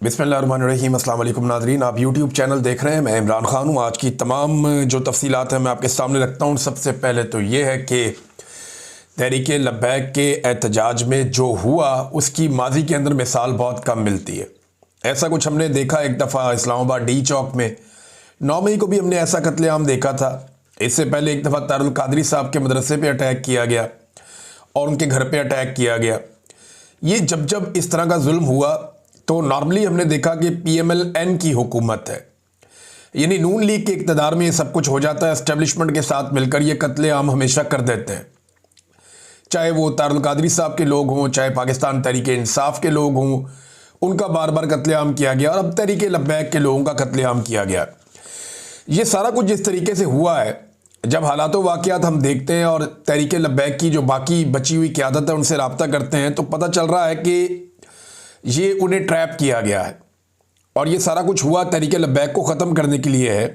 बिस्मिल्लाहिर्रहमानिर्रहीम। अस्सलाम वालेकुम नाज़रीन, आप यूट्यूब चैनल देख रहे हैं। मैं इमरान ख़ान हूँ। आज की तमाम जो तफसीलात हैं मैं आपके सामने रखता हूँ। सबसे पहले तो ये है कि तहरीक लब्बैक के एहतजाज में जो हुआ उसकी माजी के अंदर मिसाल बहुत कम मिलती है। ऐसा कुछ हमने देखा एक दफ़ा इस्लामाबाद डी चौक में 9 मई को भी हमने ऐसा कत्लेआम देखा था। इससे पहले एक दफ़ा तारुल कादरी साहब के मदरसे पे अटैक किया गया और उनके घर पे अटैक किया गया। ये जब जब इस तरह का जुल्म हुआ तो नॉर्मली हमने देखा कि PMLN की हुकूमत है, यानी नून लीग के इक़्तिदार में ये सब कुछ हो जाता है। एस्टेब्लिशमेंट के साथ मिलकर ये कत्लेआम हमेशा कर देते हैं, चाहे वो तारुल कादरी साहब के लोग हों, चाहे पाकिस्तान तहरीक इंसाफ के लोग हों, उनका बार बार कत्लेआम किया गया और अब तहरीक लब्बैक के लोगों का कत्लेआम किया गया। ये सारा कुछ जिस तरीके से हुआ है, जब हालात वाक़यात हम देखते हैं और तहरीक लब्बैक की जो बाकी बची हुई क़यादत है उनसे रब्ता करते हैं तो पता चल रहा है कि ये उन्हें ट्रैप किया गया है और ये सारा कुछ हुआ तहरीक लब्बैक को ख़त्म करने के लिए है।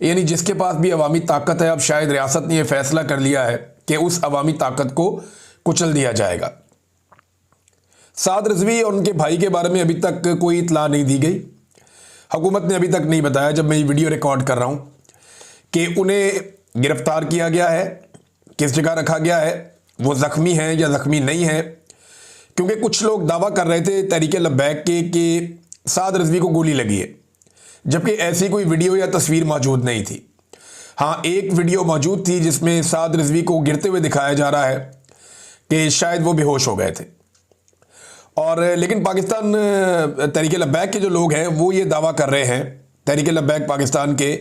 यानी जिसके पास भी अवामी ताकत है, अब शायद रियासत ने यह फ़ैसला कर लिया है कि उस अवामी ताकत को कुचल दिया जाएगा। साद रिजवी और उनके भाई के बारे में अभी तक कोई इतला नहीं दी गई। हुकूमत ने अभी तक नहीं बताया, जब मैं ये वीडियो रिकॉर्ड कर रहा हूँ, कि उन्हें गिरफ्तार किया गया है, किस जगह रखा गया है, वो ज़ख्मी हैं या ज़ख्मी नहीं है। क्योंकि कुछ लोग दावा कर रहे थे तहरीक लब्बैक के कि साद रिजवी को गोली लगी है, जबकि ऐसी कोई वीडियो या तस्वीर मौजूद नहीं थी। हाँ, एक वीडियो मौजूद थी जिसमें साद रिजवी को गिरते हुए दिखाया जा रहा है कि शायद वो बेहोश हो गए थे। और लेकिन पाकिस्तान तहरीक लब्बैक के जो लोग हैं वो ये दावा कर रहे हैं, तहरीक लब्बैक पाकिस्तान के,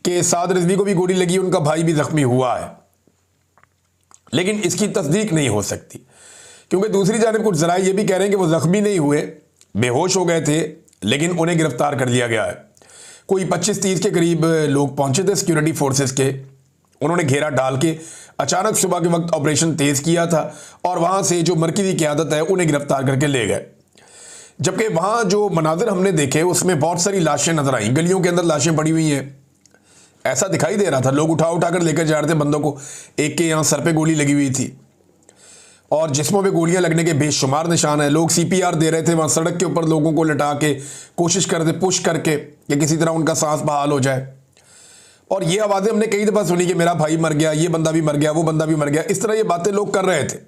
कि साद रिजवी को भी गोली लगी, उनका भाई भी ज़ख्मी हुआ है। लेकिन इसकी तस्दीक नहीं हो सकती, क्योंकि दूसरी जानिब कुछ ज़राए ये भी कह रहे हैं कि वो ज़ख्मी नहीं हुए, बेहोश हो गए थे, लेकिन उन्हें गिरफ्तार कर लिया गया है। कोई 25-30 के करीब लोग पहुंचे थे सिक्योरिटी फोर्सेस के, उन्होंने घेरा डाल के अचानक सुबह के वक्त ऑपरेशन तेज़ किया था और वहाँ से जो मरकज़ी क़यादत है उन्हें गिरफ्तार करके ले गए। जबकि वहाँ जो मनाज़िर हमने देखे उसमें बहुत सारी लाशें नज़र आईं, गलियों के अंदर लाशें पड़ी हुई हैं। ऐसा दिखाई दे रहा था, लोग उठा उठा कर लेकर जा रहे थे बंदों को। एक के यहाँ सर पे गोली लगी हुई थी और जिस्मों में गोलियां लगने के बेशुमार निशान है। लोग CPR दे रहे थे वहाँ सड़क के ऊपर, लोगों को लटा के कोशिश कर रहे थे पुश करके कि किसी तरह उनका सांस बहाल हो जाए। और ये आवाज़ें हमने कई दफ़ा सुनी कि मेरा भाई मर गया, ये बंदा भी मर गया, वो बंदा भी मर गया। इस तरह ये बातें लोग कर रहे थे।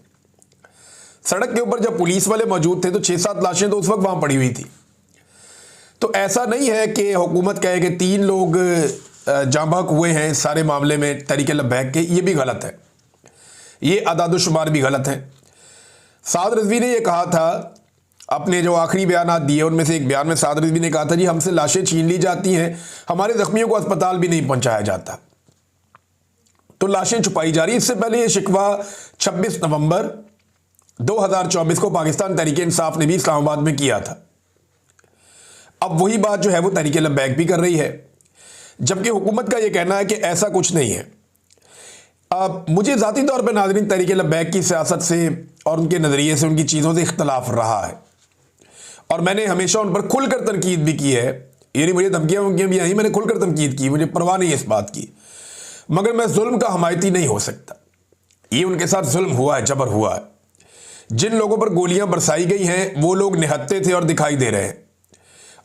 सड़क के ऊपर जब पुलिस वाले मौजूद थे तो 6-7 लाशें तो उस वक्त वहाँ पड़ी हुई थी। तो ऐसा नहीं है कि हुकूमत कहे कि 3 लोग जाँ बहक हुए हैं इस सारे मामले में तहरीक लब्बैक के, ये भी गलत है, ये अदाद-ओ-शुमार भी गलत है। साद रिजवी ने यह कहा था, अपने जो आखिरी बयान दिए उनमें से एक बयान में साद रिजवी ने कहा था, जी हमसे लाशें छीन ली जाती हैं, हमारे जख्मियों को अस्पताल भी नहीं पहुंचाया जाता, तो लाशें छुपाई जा रही। इससे पहले यह शिकवा 26 नवंबर 2024 को पाकिस्तान तहरीक इंसाफ ने भी इस्लामाबाद में किया था। अब वही बात जो है वो तहरीक लब्बैक भी कर रही है, जबकि हुकूमत का यह कहना है कि ऐसा कुछ नहीं है। मुझे ज़ाती तौर पर नाज़रीन तहरीक लब्बैक की सियासत से और उनके नज़रिए से, उनकी चीज़ों से इख्तलाफ रहा है और मैंने हमेशा उन पर खुलकर तनकीद भी की है। यानी मुझे धमकियाँ भी आई, मैंने खुलकर तनकीद की, मुझे परवाह नहीं है इस बात की, मगर मैं जुल्म का हमायती नहीं हो सकता। ये उनके साथ जुल्म हुआ है, जबर हुआ है। जिन लोगों पर गोलियाँ बरसाई गई हैं वो लोग निहत्ते थे और दिखाई दे रहे हैं,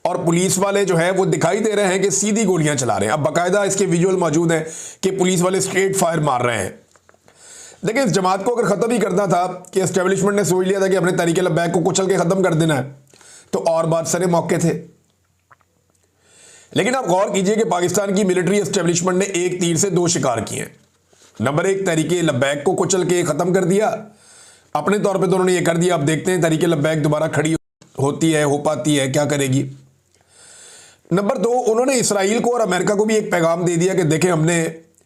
और पुलिस वाले जो है वो दिखाई दे रहे हैं कि सीधी गोलियां चला रहे हैं। अब बाकायदा इसके विजुअल मौजूद हैं कि पुलिस वाले स्ट्रेट फायर मार रहे हैं। देखिए, इस जमात को अगर ख़त्म ही करना था कि एस्टेब्लिशमेंट ने सोच लिया था कि अपने तहरीक लब्बैक को कुचल के ख़त्म कर देना है, तो और बात सरे मौके थे। लेकिन आप गौर कीजिए कि पाकिस्तान की मिलिट्री एस्टेब्लिशमेंट ने एक तीर से 2 शिकार किए। नंबर 1, तहरीक लब्बैक को कुचल के ख़त्म कर दिया, अपने तौर पर तो उन्होंने ये कर दिया। अब देखते हैं तहरीक लब्बैक दोबारा खड़ी होती है, हो पाती है, क्या करेगी। नंबर 2, उन्होंने इसराइल को और अमेरिका को भी एक पैगाम दे दिया कि देखें, हमने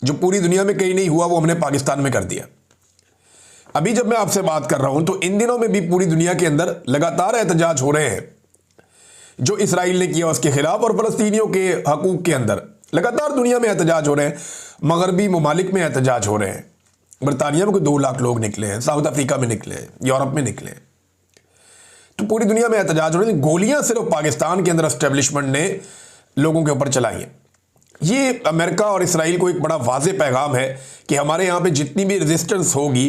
जो पूरी दुनिया में कहीं नहीं हुआ वो हमने पाकिस्तान में कर दिया। अभी जब मैं आपसे बात कर रहा हूं तो इन दिनों में भी पूरी दुनिया के अंदर लगातार एहतजाज हो रहे हैं जो इसराइल ने किया उसके खिलाफ, और फ़लस्तीनियों के हकूक़ के अंदर लगातार दुनिया में एहतजाज हो रहे हैं। मगरबी ममालिक में एहतजाज हो रहे हैं। बरतानिया में कोई 2 लाख लोग निकले हैं, साउथ अफ्रीका में निकले हैं, यूरोप में निकले हैं, तो पूरी दुनिया में एहतजाज हो रहे हैं। गोलियां सिर्फ पाकिस्तान के अंदर एस्टेब्लिशमेंट ने लोगों के ऊपर चलाई हैं। ये अमेरिका और इसराइल को एक बड़ा वाज़े पैगाम है कि हमारे यहाँ पे जितनी भी रेजिस्टेंस होगी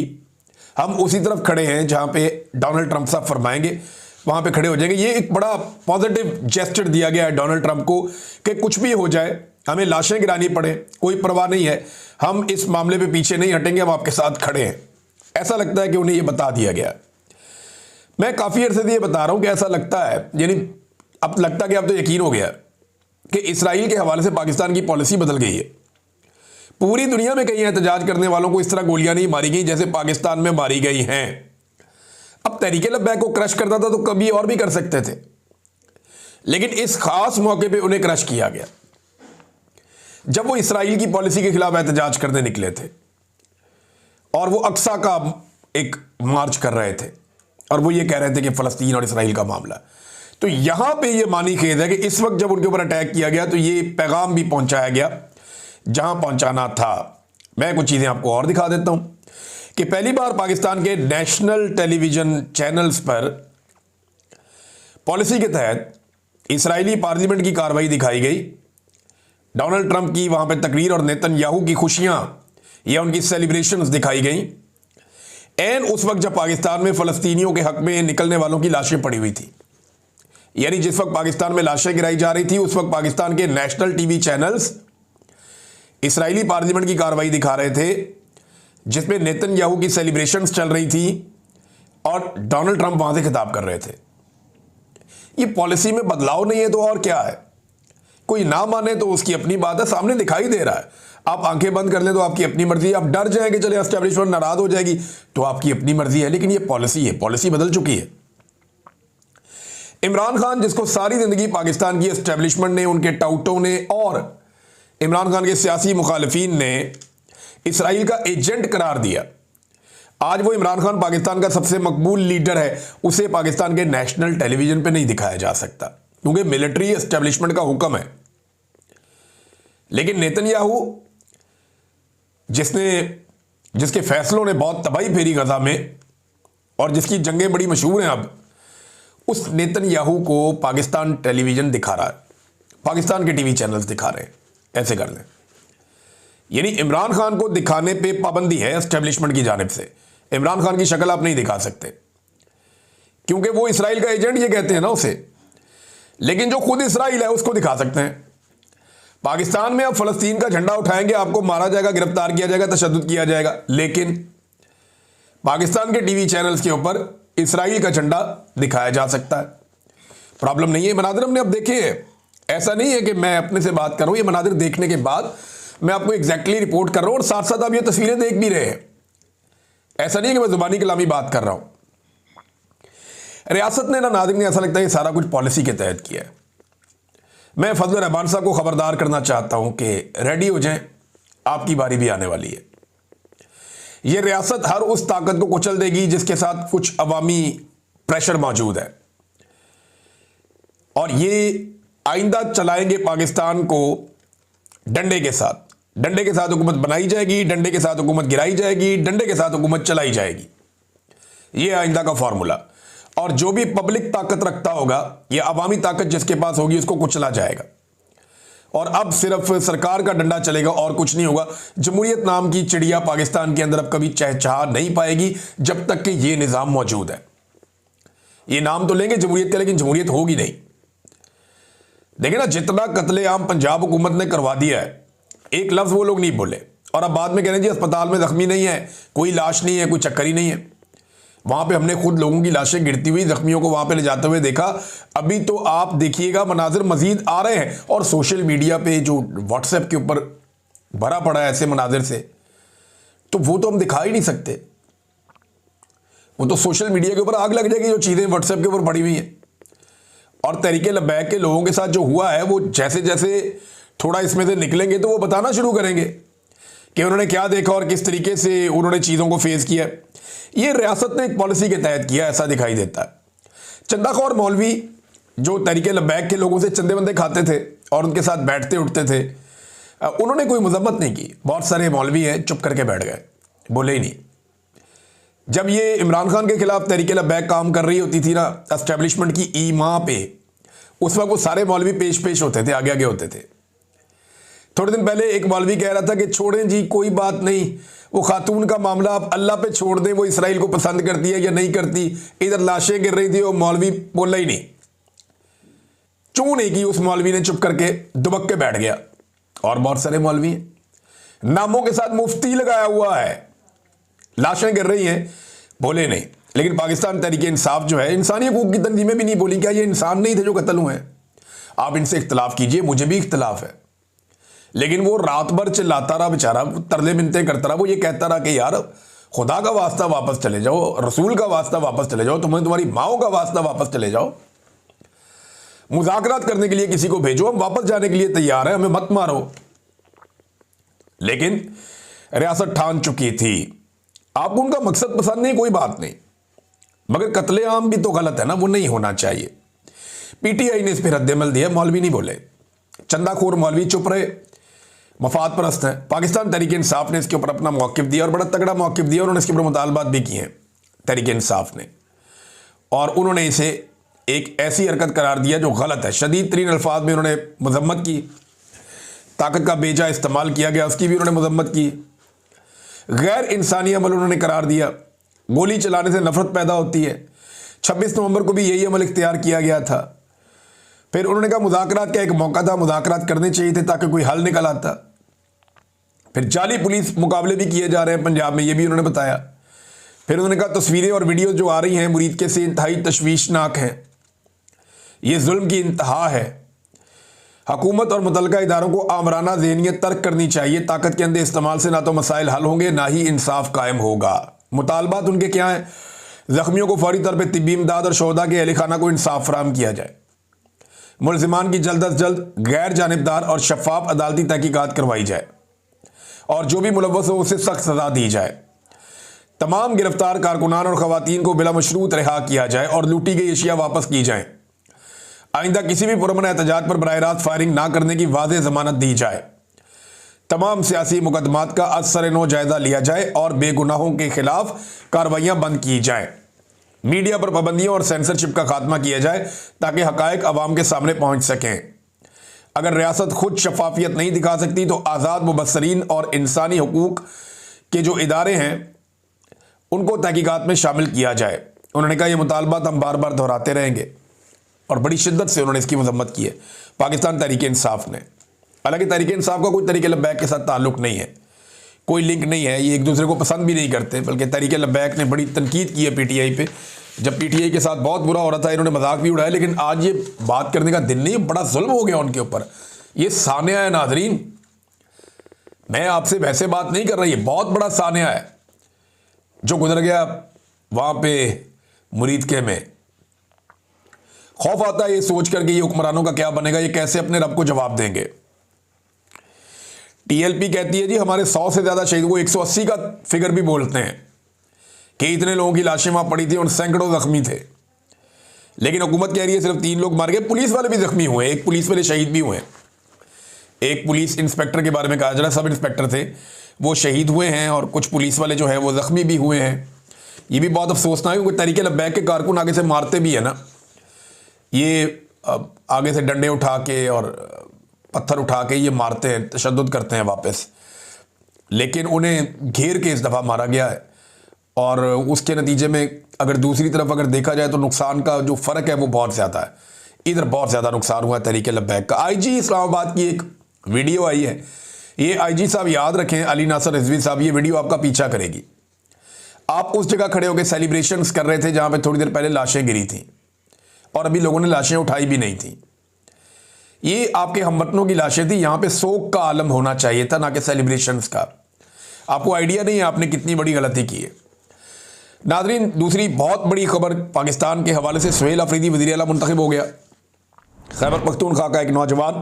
हम उसी तरफ खड़े हैं जहाँ पे डोनाल्ड ट्रंप साहब फरमाएंगे। वहां पे खड़े हो जाएंगे। ये एक बड़ा पॉजिटिव जेस्चर दिया गया है डोनाल्ड ट्रंप को कि कुछ भी हो जाए, हमें लाशें गिरानी पड़े, कोई परवाह नहीं है, हम इस मामले पे पीछे नहीं हटेंगे, हम आपके साथ खड़े हैं। ऐसा लगता है कि उन्हें ये बता दिया गया। मैं काफी अरसे से ये बता रहा हूं कि ऐसा लगता है, यानी अब लगता कि अब तो यकीन हो गया कि इसराइल के हवाले से पाकिस्तान की पॉलिसी बदल गई है। पूरी दुनिया में कहीं एहतजाज करने वालों को इस तरह गोलियां नहीं मारी गई जैसे पाकिस्तान में मारी गई हैं। अब तहरीके लब्बैक को क्रश करता था तो कभी और भी कर सकते थे, लेकिन इस खास मौके पे उन्हें क्रश किया गया जब वो इसराइल की पॉलिसी के खिलाफ एहतजाज करने निकले थे और वो अक्सा का एक मार्च कर रहे थे और वो ये कह रहे थे कि फलस्तीन और इसराइल का मामला। तो यहां पे ये मानी खेद है कि इस वक्त जब उनके ऊपर अटैक किया गया तो ये पैगाम भी पहुंचाया गया जहां पहुंचाना था। मैं कुछ चीजें आपको और दिखा देता हूं कि पहली बार पाकिस्तान के नेशनल टेलीविजन चैनल्स पर पॉलिसी के तहत इसराइली पार्लियामेंट की कार्रवाई दिखाई गई। डोनाल्ड ट्रंप की वहां पर तकरीर और नेतन्याहू की खुशियां या उनकी सेलिब्रेशंस दिखाई गई एंड उस वक्त जब पाकिस्तान में फलस्तीनियों के हक में निकलने वालों की लाशें पड़ी हुई थी। यानी जिस वक्त पाकिस्तान में लाशें गिराई जा रही थी उस वक्त पाकिस्तान के national TV channels Israeli parliament की कार्रवाई दिखा रहे थे जिसमें नेतन्याहू की सेलिब्रेशंस चल रही थी और डोनाल्ड ट्रंप वहां से खिताब कर रहे थे। ये पॉलिसी में बदलाव नहीं है तो और क्या है? कोई ना माने तो उसकी अपनी बात है, सामने दिखाई दे रहा है। आप आंखें बंद कर लें तो आपकी अपनी मर्जी है, आप डर जाएंगे चले एस्टेब्लिशमेंट नाराज हो जाएगी तो आपकी अपनी मर्जी है, लेकिन ये पॉलिसी है, पॉलिसी बदल चुकी है। इमरान खान जिसको सारी जिंदगी पाकिस्तान की एस्टेब्लिशमेंट ने, उनके टाउटों ने और इमरान खान के सियासी मुखालिफिन ने इसराइल का एजेंट करार दिया, आज वो इमरान खान पाकिस्तान का सबसे मकबूल लीडर है, उसे पाकिस्तान के नेशनल टेलीविजन पे नहीं दिखाया जा सकता क्योंकि मिलिट्री एस्टेब्लिशमेंट का हुक्म है। लेकिन नेतन्याहू जिसके फैसलों ने बहुत तबाही फेरी गजा में और जिसकी जंगें बड़ी मशहूर हैं, अब उस नेतन्याहू को पाकिस्तान टेलीविजन दिखा रहा है, पाकिस्तान के टीवी चैनल्स दिखा रहे हैं। ऐसे कर लें, यानी इमरान खान को दिखाने पे पाबंदी है एस्टेब्लिशमेंट की जानिब से। इमरान खान की शक्ल आप नहीं दिखा सकते क्योंकि वो इसराइल का एजेंट ये कहते हैं ना उसे, लेकिन जो खुद इसराइल है उसको दिखा सकते हैं। पाकिस्तान में अब फलस्तीन का झंडा उठाएंगे, आपको मारा जाएगा, गिरफ्तार किया जाएगा, तशद्दुद किया जाएगा, लेकिन पाकिस्तान के टीवी चैनल्स के ऊपर इसराइल का झंडा दिखाया जा सकता है। प्रॉब्लम नहीं है। मनाजिर हमने अब देखे हैं, ऐसा नहीं है कि मैं अपने से बात कर रहा हूं, ये मनाजिर देखने के बाद मैं आपको एग्जैक्टली रिपोर्ट कर रहा हूं और साथ साथ आप ये तस्वीरें देख भी रहे हैं। ऐसा नहीं है कि मैं जुबानी कलामी बात कर रहा हूं। रियासत ने ना नाज़रीन, ऐसा लगता है ये सारा कुछ पॉलिसी के तहत किया है। मैं फजल रहमान साहब को खबरदार करना चाहता हूं कि रेडी हो जाएं, आपकी बारी भी आने वाली है। यह रियासत हर उस ताकत को कुचल देगी जिसके साथ कुछ अवामी प्रेशर मौजूद है और ये आइंदा चलाएंगे पाकिस्तान को डंडे के साथ। डंडे के साथ हुकूमत बनाई जाएगी, डंडे के साथ हुकूमत गिराई जाएगी, डंडे के साथ हुकूमत चलाई जाएगी। यह आइंदा का फॉर्मूला। और जो भी पब्लिक ताकत रखता होगा या अवामी ताकत जिसके पास होगी उसको कुचला जाएगा और अब सिर्फ सरकार का डंडा चलेगा और कुछ नहीं होगा। जमहूरियत नाम की चिड़िया पाकिस्तान के अंदर अब कभी चहचहा नहीं पाएगी जब तक कि यह निज़ाम मौजूद है। ये नाम तो लेंगे जमहूरियत का, लेकिन जमहूरियत होगी नहीं। देखिए ना, जितना कत्लेआम पंजाब हुकूमत ने करवा दिया है, एक लफ्ज वो लोग नहीं बोले और अब बाद में कह रहे हैं जी अस्पताल में जख्मी नहीं है, कोई लाश नहीं है, कोई चक्कर ही नहीं है। वहां पे हमने खुद लोगों की लाशें गिरती हुई, जख्मियों को वहां पे ले जाते हुए देखा। अभी तो आप देखिएगा मनाजिर मजीद आ रहे हैं और सोशल मीडिया पे जो व्हाट्सएप के ऊपर भरा पड़ा है ऐसे मनाजिर से, तो वो तो हम दिखा ही नहीं सकते। वो तो सोशल मीडिया के ऊपर आग लग जाएगी जो चीजें व्हाट्सएप के ऊपर पड़ी हुई हैं। और तहरीके लब्बैक के लोगों के साथ जो हुआ है, वो जैसे जैसे थोड़ा इसमें से निकलेंगे तो वो बताना शुरू करेंगे कि उन्होंने क्या देखा और किस तरीके से उन्होंने चीज़ों को फेस किया। ये रियासत ने एक पॉलिसी के तहत किया, ऐसा दिखाई देता है। चंदाखोर मौलवी जो तहरीके लब्बैक के लोगों से चंदे बंदे खाते थे और उनके साथ बैठते उठते थे, उन्होंने कोई मजम्मत नहीं की। बहुत सारे मौलवी हैं चुप करके बैठ गए, बोले ही नहीं। जब ये इमरान खान के खिलाफ तहरीके लब्बैक काम कर रही होती थी ना एस्टेब्लिशमेंट की ईमा पे, उस वक्त वो सारे मौलवी पेश होते थे, आगे आगे होते थे। थोड़े दिन पहले एक मौलवी कह रहा था कि छोड़ें जी, कोई बात नहीं, वो खातून का मामला आप अल्लाह पे छोड़ दें, वो इसराइल को पसंद करती है या नहीं करती। इधर लाशें गिर रही थी, वो मौलवी बोला ही नहीं, चूं नहीं की उस मौलवी ने, चुप करके दुबक के बैठ गया। और बहुत सारे मौलवी हैं, नामों के साथ मुफ्ती लगाया हुआ है, लाशें गिर रही हैं, बोले नहीं। लेकिन पाकिस्तान तहरीक इंसाफ जो है, इंसानी हकूक की तंजीमें भी नहीं बोली क्या ये इंसान नहीं थे जो कत्ल हुए हैं। आप इनसे इख्तलाफ कीजिए, मुझे भी इख्तलाफ है, लेकिन वो रात भर चिल्लाता रहा बेचारा, तरले मिन्नतें करता रहा, वो ये कहता रहा कि यार खुदा का वास्ता वापस चले जाओ, रसूल का वास्ता वापस चले जाओ, तुम्हारी माओ का वास्ता वापस चले जाओ, मुज़ाकरात करने के लिए किसी को भेजो, हम वापस जाने के लिए तैयार हैं, हमें मत मारो। लेकिन रियासत ठान चुकी थी, आपको उनका मकसद पसंद नहीं, कोई बात नहीं, मगर कत्लेआम भी तो गलत है ना, वो नहीं होना चाहिए। पीटीआई ने इस पर रद्द-ए-अमल दिया, मौलवी नहीं बोले, चंदाखोर मौलवी चुप रहे, मफाद परस्त हैं। पाकिस्तान तहरीक इंसाफ ने इसके ऊपर अपना मौक़िफ़ दिया और बड़ा तगड़ा मौक़िफ़ दिया, उन्होंने इसके ऊपर मुतालबात भी किए हैं तहरीक इंसाफ ने, और उन्होंने इसे एक ऐसी हरकत करार दिया जो गलत है। शदीद तरीन अल्फाज में उन्होंने मजम्मत की, ताकत का बेजा इस्तेमाल किया गया उसकी भी उन्होंने मजम्मत की, गैर इंसानी अमल उन्होंने करार दिया। गोली चलाने से नफरत पैदा होती है, 26 नवंबर को भी यही अमल इख्तियार किया गया था। फिर उन्होंने कहा मुज़ाकरात का एक मौका था, मुज़ाकरात करने चाहिए थे ताकि कोई हल निकल आता। फिर जाली पुलिस मुकाबले भी किए जा रहे हैं पंजाब में, ये भी उन्होंने बताया। फिर उन्होंने कहा तस्वीरें और वीडियो जो आ रही हैं मुरीद के से इंतहाई तशवीशनाक हैं, ये जुल्म की इंतहा है। हुकूमत और मुतल्लिका इदारों को आमराना ज़हनियत तर्क करनी चाहिए, ताकत के अंदर इस्तेमाल से ना तो मसाइल हल होंगे ना ही इंसाफ कायम होगा। मुतालबात उनके क्या हैं? ज़ख्मियों को फौरी तौर पर तिब्बी इमदाद और शोहदा के अहल खाना को इंसाफ फराहम किया जाए, मुलजिमान की जल्द अज जल्द गैर जानिबदार और शफाफ अदालती तहकीकात करवाई जाए, और जो भी मुलव्वस हो उसे सख्त सज़ा दी जाए। तमाम गिरफ्तार कारकुनान और ख़वातीन को बिला मशरूत रिहा किया जाए और लूटी गई अशिया वापस की जाए। आइंदा किसी भी पुरअमन एहतजाज पर बराह रास्त फायरिंग ना करने की वाज़ेह ज़मानत दी जाए। तमाम सियासी मुकदमात का असर नो जायज़ा लिया जाए और बेगुनाहों के खिलाफ कार्रवाइयाँ बंद की जाएँ। मीडिया पर पाबंदियों और सेंसरशिप का खात्मा किया जाए ताकि हक़ाइक़ अवाम के सामने पहुँच सकें। अगर रियासत खुद शफाफियत नहीं दिखा सकती तो आज़ाद मुबस्सरीन और इंसानी हकूक़ के जो इदारे हैं उनको तहकीकात में शामिल किया जाए। उन्होंने कहा यह मुतालबात हम बार बार दोहराते रहेंगे, और बड़ी शिद्दत से उन्होंने इसकी मजम्मत की है पाकिस्तान तहरीक इंसाफ ने। हालांकि तहरीक इंसाफ का कोई तहरीक लब्बैक के साथ ताल्लुक़ नहीं है, कोई लिंक नहीं है, ये एक दूसरे को पसंद भी नहीं करते, बल्कि तहरीक लब्बैक ने बड़ी तनकीद की है पीटीआई पे। जब पीटीआई के साथ बहुत बुरा हो रहा था इन्होंने मजाक भी उड़ाया, लेकिन आज ये बात करने का दिन नहीं, बड़ा जुल्म हो गया उनके ऊपर। ये सानिया है नाज़रीन, मैं आपसे वैसे बात नहीं कर रहा, ये बहुत बड़ा सानिया है जो गुजर गया वहाँ पे मुरीदके में। खौफ आता है ये सोच कर कि ये हुक्मरानों का क्या बनेगा, ये कैसे अपने रब को जवाब देंगे। टीएलपी कहती है जी हमारे 100 से ज़्यादा शहीद, को 180 का फिगर भी बोलते हैं कि इतने लोगों की लाशें वहाँ पड़ी थी और सैकड़ों ज़ख्मी थे। लेकिन हुकूमत कह रही है सिर्फ 3 लोग मार गए, पुलिस वाले भी ज़ख्मी हुए, एक पुलिस वाले शहीद भी हुए। एक पुलिस इंस्पेक्टर के बारे में कहा जा रहा है, सब इंस्पेक्टर थे वो शहीद हुए हैं, और कुछ पुलिस वाले जो है वो ज़ख्मी भी हुए हैं। ये भी बहुत अफसोसनाक है, क्योंकि तहरीक लब्बैक के कारकुन आगे से मारते भी है ना, ये आगे से डंडे उठा के और पत्थर उठा के ये मारते हैं, तशद्दुद करते हैं वापस, लेकिन उन्हें घेर के इस दफ़ा मारा गया है। और उसके नतीजे में अगर दूसरी तरफ अगर देखा जाए तो नुकसान का जो फ़र्क है वो बहुत ज़्यादा है, इधर बहुत ज़्यादा नुकसान हुआ है तहरीक लब्बैक का। आईजी इस्लामाबाद की एक वीडियो आई है, ये आईजी साहब याद रखें, अली नासर रिजवी साहब, ये वीडियो आपका पीछा करेगी। आप उस जगह खड़े होकर सेलिब्रेशंस कर रहे थे जहाँ पे थोड़ी देर पहले लाशें गिरी थी और अभी लोगों ने लाशें उठाई भी नहीं थी। ये आपके हमवतनों की लाशें थी, यहाँ पे शोक का आलम होना चाहिए था, ना कि सेलिब्रेशंस का। आपको आइडिया नहीं है आपने कितनी बड़ी गलती की है। नाज़रीन, दूसरी बहुत बड़ी खबर पाकिस्तान के हवाले से, सुहेल अफरीदी वज़ीर आला मुंतखब हो गया। खैबर पख्तूनख्वा का एक नौजवान,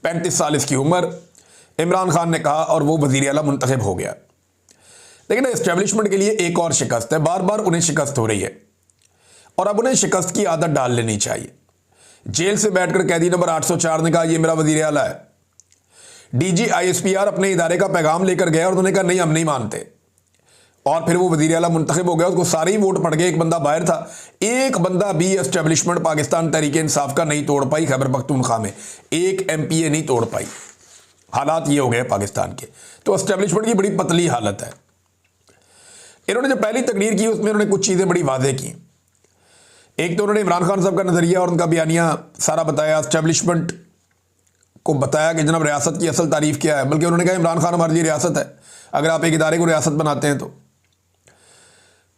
35 साल इसकी उम्र, इमरान खान ने कहा और वो वज़ीर आला मुंतखब हो गया। लेकिन इस्टेब्लिशमेंट के लिए एक और शिकस्त है, बार बार उन्हें शिकस्त हो रही है और अब उन्हें शिकस्त की आदत डाल लेनी चाहिए। जेल से बैठकर कैदी नंबर 804 ने कहा ये मेरा वज़ीर आला है। डीजी ISPR अपने इदारे का पैगाम लेकर गया और उन्होंने कहा नहीं हम नहीं मानते, और फिर वो वज़ीर आला मुंतखब हो गया। उसको सारे ही वोट पड़ गए, एक बंदा बाहर था, एक बंदा भी एस्टेब्लिशमेंट पाकिस्तान तहरीक इंसाफ का नहीं तोड़ पाई। खैबर पख्तूनख्वा में एक MPA नहीं तोड़ पाई। हालात ये हो गए पाकिस्तान के। तो एस्टेब्लिशमेंट की बड़ी पतली हालत है। इन्होंने जो पहली तकरीर की उसमें इन्होंने कुछ चीज़ें बड़ी वाज़ेह की। एक तो उन्होंने इमरान खान साहब का नज़रिया और उनका बयानिया सारा बताया, एस्टेब्लिशमेंट को बताया कि जनाब रियासत की असल तारीफ़ क्या है। बल्कि उन्होंने कहा इमरान खान हमारे लिए रियासत है, अगर आप एक इदारे को रियासत बनाते हैं तो।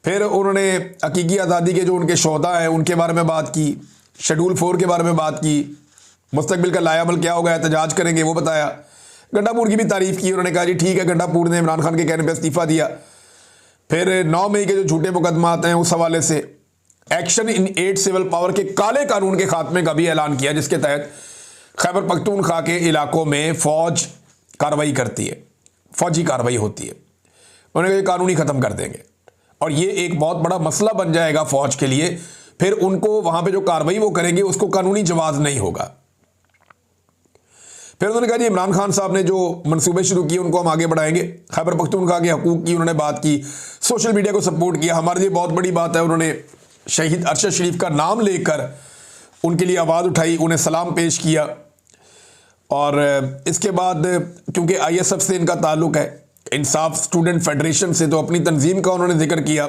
फिर उन्होंने हकीकी आज़ादी के जो उनके शोहदा हैं उनके बारे में बात की, शेड्यूल 4 के बारे में बात की, मुस्तकबिल का लायाबल क्या होगा, एहतजाज करेंगे वो बताया। गंडापुर की भी तारीफ़ की, उन्होंने कहा जी ठीक है गंडापुर ने इमरान खान के कहने पर इस्तीफ़ा दिया। फिर 9 मई के जो झूठे मुकदमा आते हैं उस हवाले से एक्शन इन 8 सिविल पावर के काले कानून के खात्मे का भी ऐलान किया, जिसके तहत खैबर पख्तूनख्वा के इलाकों में फ़ौज कार्रवाई करती है, फ़ौजी कार्रवाई होती है। उन्होंने कहा ये कानून ही ख़त्म कर देंगे और ये एक बहुत बड़ा मसला बन जाएगा फ़ौज के लिए। फिर उनको वहाँ पे जो कार्रवाई वो करेंगे उसको कानूनी जवाज़ नहीं होगा। फिर उन्होंने कहा जी इमरान खान साहब ने जो मंसूबे शुरू किए उनको हम आगे बढ़ाएंगे। खैबर पख्तूनख्वा के हकूक़ की उन्होंने बात की, सोशल मीडिया को सपोर्ट किया। हमारे लिए बहुत बड़ी बात है, उन्होंने शहीद अरशद शरीफ का नाम लेकर उनके लिए आवाज़ उठाई, उन्हें सलाम पेश किया। और इसके बाद क्योंकि ISF से इनका ताल्लुक़ है, इंसाफ स्टूडेंट फेडरेशन से, तो अपनी तंजीम का उन्होंने जिक्र किया।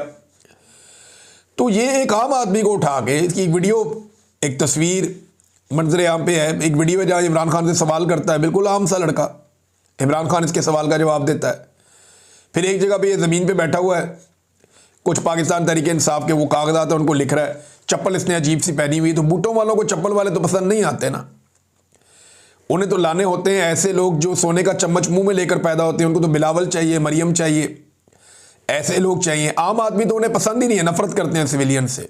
तो ये एक आम आदमी को उठा के इसकी वीडियो, एक तस्वीर मंजर आम पे है, एक वीडियो है जहाँ इमरान खान से सवाल करता है, बिल्कुल आम सा लड़का। इमरान खान इसके सवाल का जवाब देता है। फिर एक जगह पे ये ज़मीन पे बैठा हुआ है, कुछ पाकिस्तान तहरीक इंसाफ के वो कागजात है उनको लिख रहा है, चप्पल इसने अजीब सी पहनी हुई। तो बूटों वालों को चप्पल वाले तो पसंद नहीं आते ना, उन्हें तो लाने होते हैं ऐसे लोग जो सोने का चम्मच मुंह में लेकर पैदा होते हैं। उनको तो बिलावल चाहिए, मरियम चाहिए, ऐसे लोग चाहिए। आम आदमी तो उन्हें पसंद ही नहीं है, नफरत करते हैं सिविलियन से।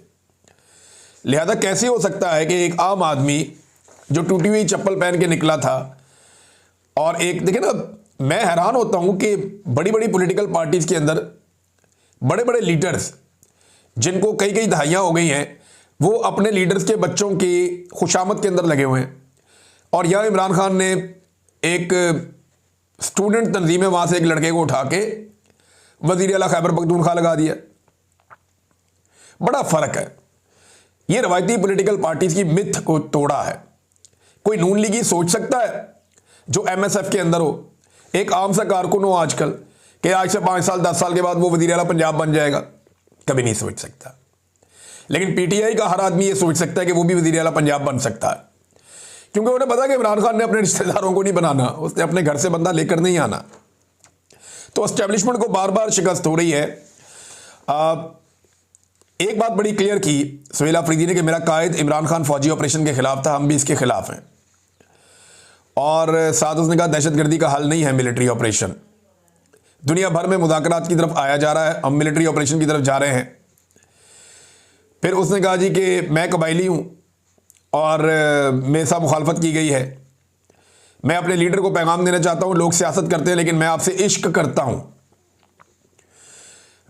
लिहाजा कैसे हो सकता है कि एक आम आदमी जो टूटी हुई चप्पल पहन के निकला था, और एक देखिए ना, मैं हैरान होता हूं कि बड़ी बड़ी पॉलिटिकल पार्टीज के अंदर बड़े बड़े लीडर्स जिनको कई कई दहाइयाँ हो गई हैं, वो अपने लीडर्स के बच्चों की खुशामद के अंदर लगे हुए हैं। और यह इमरान खान ने एक स्टूडेंट तंजीम है वहाँ से एक लड़के को उठा के वज़ीर आला खैबर पख्तूनख्वा लगा दिया। बड़ा फ़र्क है। ये रवायती पॉलिटिकल पार्टीज़ की मिथ को तोड़ा है। कोई नून लीगी सोच सकता है जो MSF के अंदर हो, एक आम सा कारकुन हो आजकल, कि आज से 5 साल 10 साल के बाद वो वज़ीर आला पंजाब बन जाएगा? कभी नहीं सोच सकता। लेकिन PTI का हर आदमी ये सोच सकता है कि वो भी वज़ीर आला पंजाब बन सकता है, क्योंकि उन्हें पता है कि इमरान खान ने अपने रिश्तेदारों को नहीं बनाना, उसने अपने घर से बंदा लेकर नहीं आना। तो एस्टेब्लिशमेंट को बार बार शिकस्त हो रही है। एक बात बड़ी क्लियर की सुहेल अफरीदी ने कि मेरा कायद इमरान खान फौजी ऑपरेशन के खिलाफ था, हम भी इसके खिलाफ हैं। और साथ उसने कहा दहशतगर्दी का हल नहीं है मिलिट्री ऑपरेशन। दुनिया भर में मुज़ाकरात की तरफ आया जा रहा है, हम मिलिट्री ऑपरेशन की तरफ जा रहे हैं। फिर उसने कहा जी कि मैं कबायली हूँ और मेरे साथ मुखालफत की गई है। मैं अपने लीडर को पैगाम देना चाहता हूँ, लोग सियासत करते हैं लेकिन मैं आपसे इश्क करता हूँ।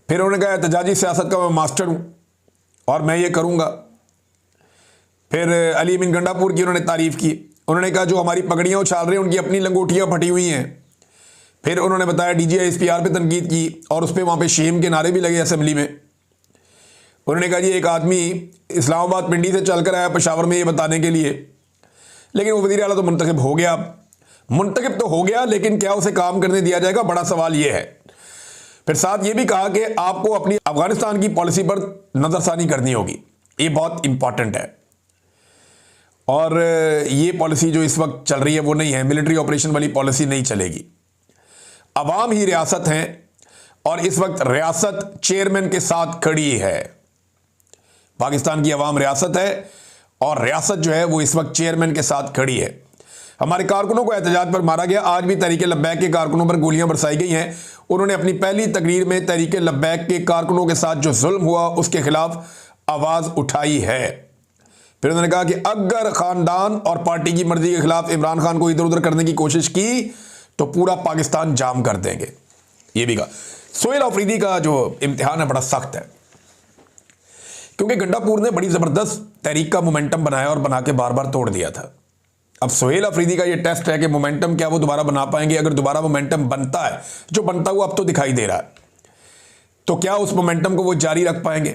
फिर उन्होंने कहा एहतजाजी सियासत का मैं मास्टर हूँ और मैं ये करूँगा। फिर अली अमीन गंडापुर की उन्होंने तारीफ़ की। उन्होंने कहा जो हमारी पगड़ियाँ उछाल रहे हैं उनकी अपनी लंगोटियाँ फटी हुई हैं। फिर उन्होंने बताया DGI SPR पे तनकीद की और उस पर वहाँ पे शेम के नारे भी लगे असेंबली में। उन्होंने कहा जी एक आदमी इस्लामाबाद पिंडी से चलकर आया पेशावर में ये बताने के लिए, लेकिन वो वज़ीर आला तो मुंतखब हो गया। मुंतखब तो हो गया लेकिन क्या उसे काम करने दिया जाएगा, बड़ा सवाल ये है। फिर साथ ये भी कहा कि आपको अपनी अफगानिस्तान की पॉलिसी पर नज़रसानी करनी होगी, ये बहुत इंपॉर्टेंट है। और ये पॉलिसी जो इस वक्त चल रही है वो नहीं है, मिलिट्री ऑपरेशन वाली पॉलिसी नहीं चलेगी। अवाम ही रियासत हैं और इस वक्त रियासत चेयरमैन के साथ खड़ी है। पाकिस्तान की अवाम रियासत है और रियासत जो है वो इस वक्त चेयरमैन के साथ खड़ी है। हमारे कारकुनों को एहतजाज पर मारा गया, आज भी तहरीक लब्बैक के कारकुनों पर गोलियां बरसाई गई हैं। उन्होंने अपनी पहली तकरीर में तहरीक लब्बैक के कारकुनों के साथ जो जुल्म हुआ उसके खिलाफ आवाज़ उठाई है। फिर उन्होंने कहा कि अगर ख़ानदान और पार्टी की मर्जी के खिलाफ इमरान खान को इधर उधर करने की कोशिश की तो पूरा पाकिस्तान जाम कर देंगे। ये भी कहा। सुहेल अफरीदी का जो इम्तिहान है बड़ा सख्त है, क्योंकि गंडापुर ने बड़ी ज़बरदस्त तहरीक का मोमेंटम बनाया और बना के बार बार तोड़ दिया था। अब सुहेल अफरीदी का ये टेस्ट है कि मोमेंटम क्या वो दोबारा बना पाएंगे। अगर दोबारा मोमेंटम बनता है, जो बनता हुआ अब तो दिखाई दे रहा है, तो क्या उस मोमेंटम को वो जारी रख पाएंगे।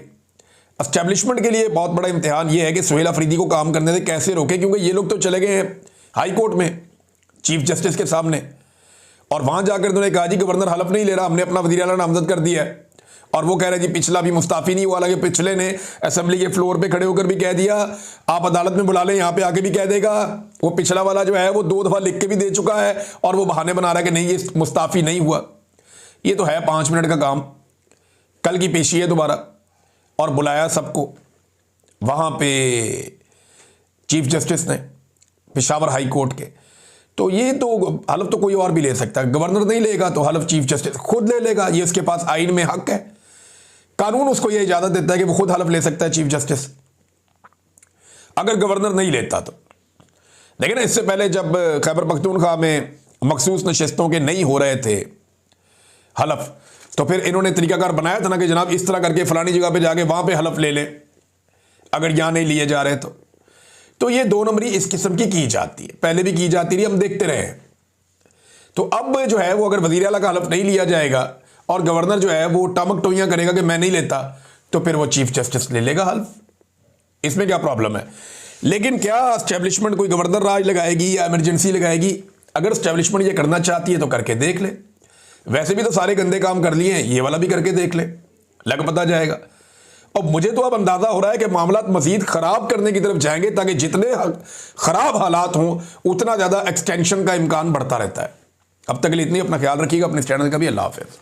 एस्टेब्लिशमेंट के लिए बहुत बड़ा इम्तिहान ये है कि सुहेल अफरीदी को काम करने से कैसे रोके, क्योंकि ये लोग तो चले गए हैं हाई कोर्ट में, चीफ जस्टिस के सामने, और वहां जाकर उन्होंने कहा जी गवर्नर हलफ नहीं ले रहा, हमने अपना वज़ीर आला नामजद कर दिया है। और वो कह रहे जी पिछला भी मुस्ताफ़ी नहीं हुआ, हालांकि पिछले ने असेंबली के फ्लोर पे खड़े होकर भी कह दिया, आप अदालत में बुला लें, यहाँ पे आके भी कह देगा। वो पिछला वाला जो है वो 2 दफ़ा लिख के भी दे चुका है और वो बहाने बना रहा है कि नहीं ये मुस्ताफ़ी नहीं हुआ। ये तो है 5 मिनट का काम। कल की पेशी है दोबारा, और बुलाया सबको। वहाँ पे चीफ जस्टिस ने पेशावर हाई कोर्ट के, तो ये तो हलफ तो कोई और भी ले सकता है, गवर्नर नहीं लेगा तो हलफ चीफ जस्टिस खुद ले लेगा। ये उसके पास आइन में हक है, कानून उसको ये इजाजत देता है कि वो खुद हलफ ले सकता है चीफ जस्टिस, अगर गवर्नर नहीं लेता तो। देखिए ना, इससे पहले जब खैबर पख्तूनख्वा में मखसूस नशिस्तों के नहीं हो रहे थे हलफ, तो फिर इन्होंने तरीकाकार बनाया था ना कि जनाब इस तरह करके फलानी जगह पे जाके वहां पे हलफ ले लें अगर यहां नहीं लिए जा रहे तो ये 2 नंबरी इस किस्म की जाती है, पहले भी की जाती रही, हम देखते रहे। तो अब जो है वो अगर वज़ीर आला का हलफ नहीं लिया जाएगा और गवर्नर जो है वो टामक टोइयां करेगा कि मैं नहीं लेता, तो फिर वो चीफ जस्टिस ले लेगा हल्फ। इसमें क्या प्रॉब्लम है? लेकिन क्या एस्टेब्लिशमेंट कोई गवर्नर राज लगाएगी या इमरजेंसी लगाएगी? अगर एस्टेब्लिशमेंट ये करना चाहती है तो करके देख ले। वैसे भी तो सारे गंदे काम कर लिए हैं, ये वाला भी करके देख ले, लग पता जाएगा। और मुझे तो अब अंदाजा हो रहा है कि मामला मजीद खराब करने की तरफ जाएंगे, ताकि जितने खराब हालात हों उतना ज्यादा एक्सटेंशन का इम्कान बढ़ता रहता है। अब तक के लिए इतनी, अपना ख्याल रखिएगा, अपने चैनल का भी। अल्लाह हाफिज़।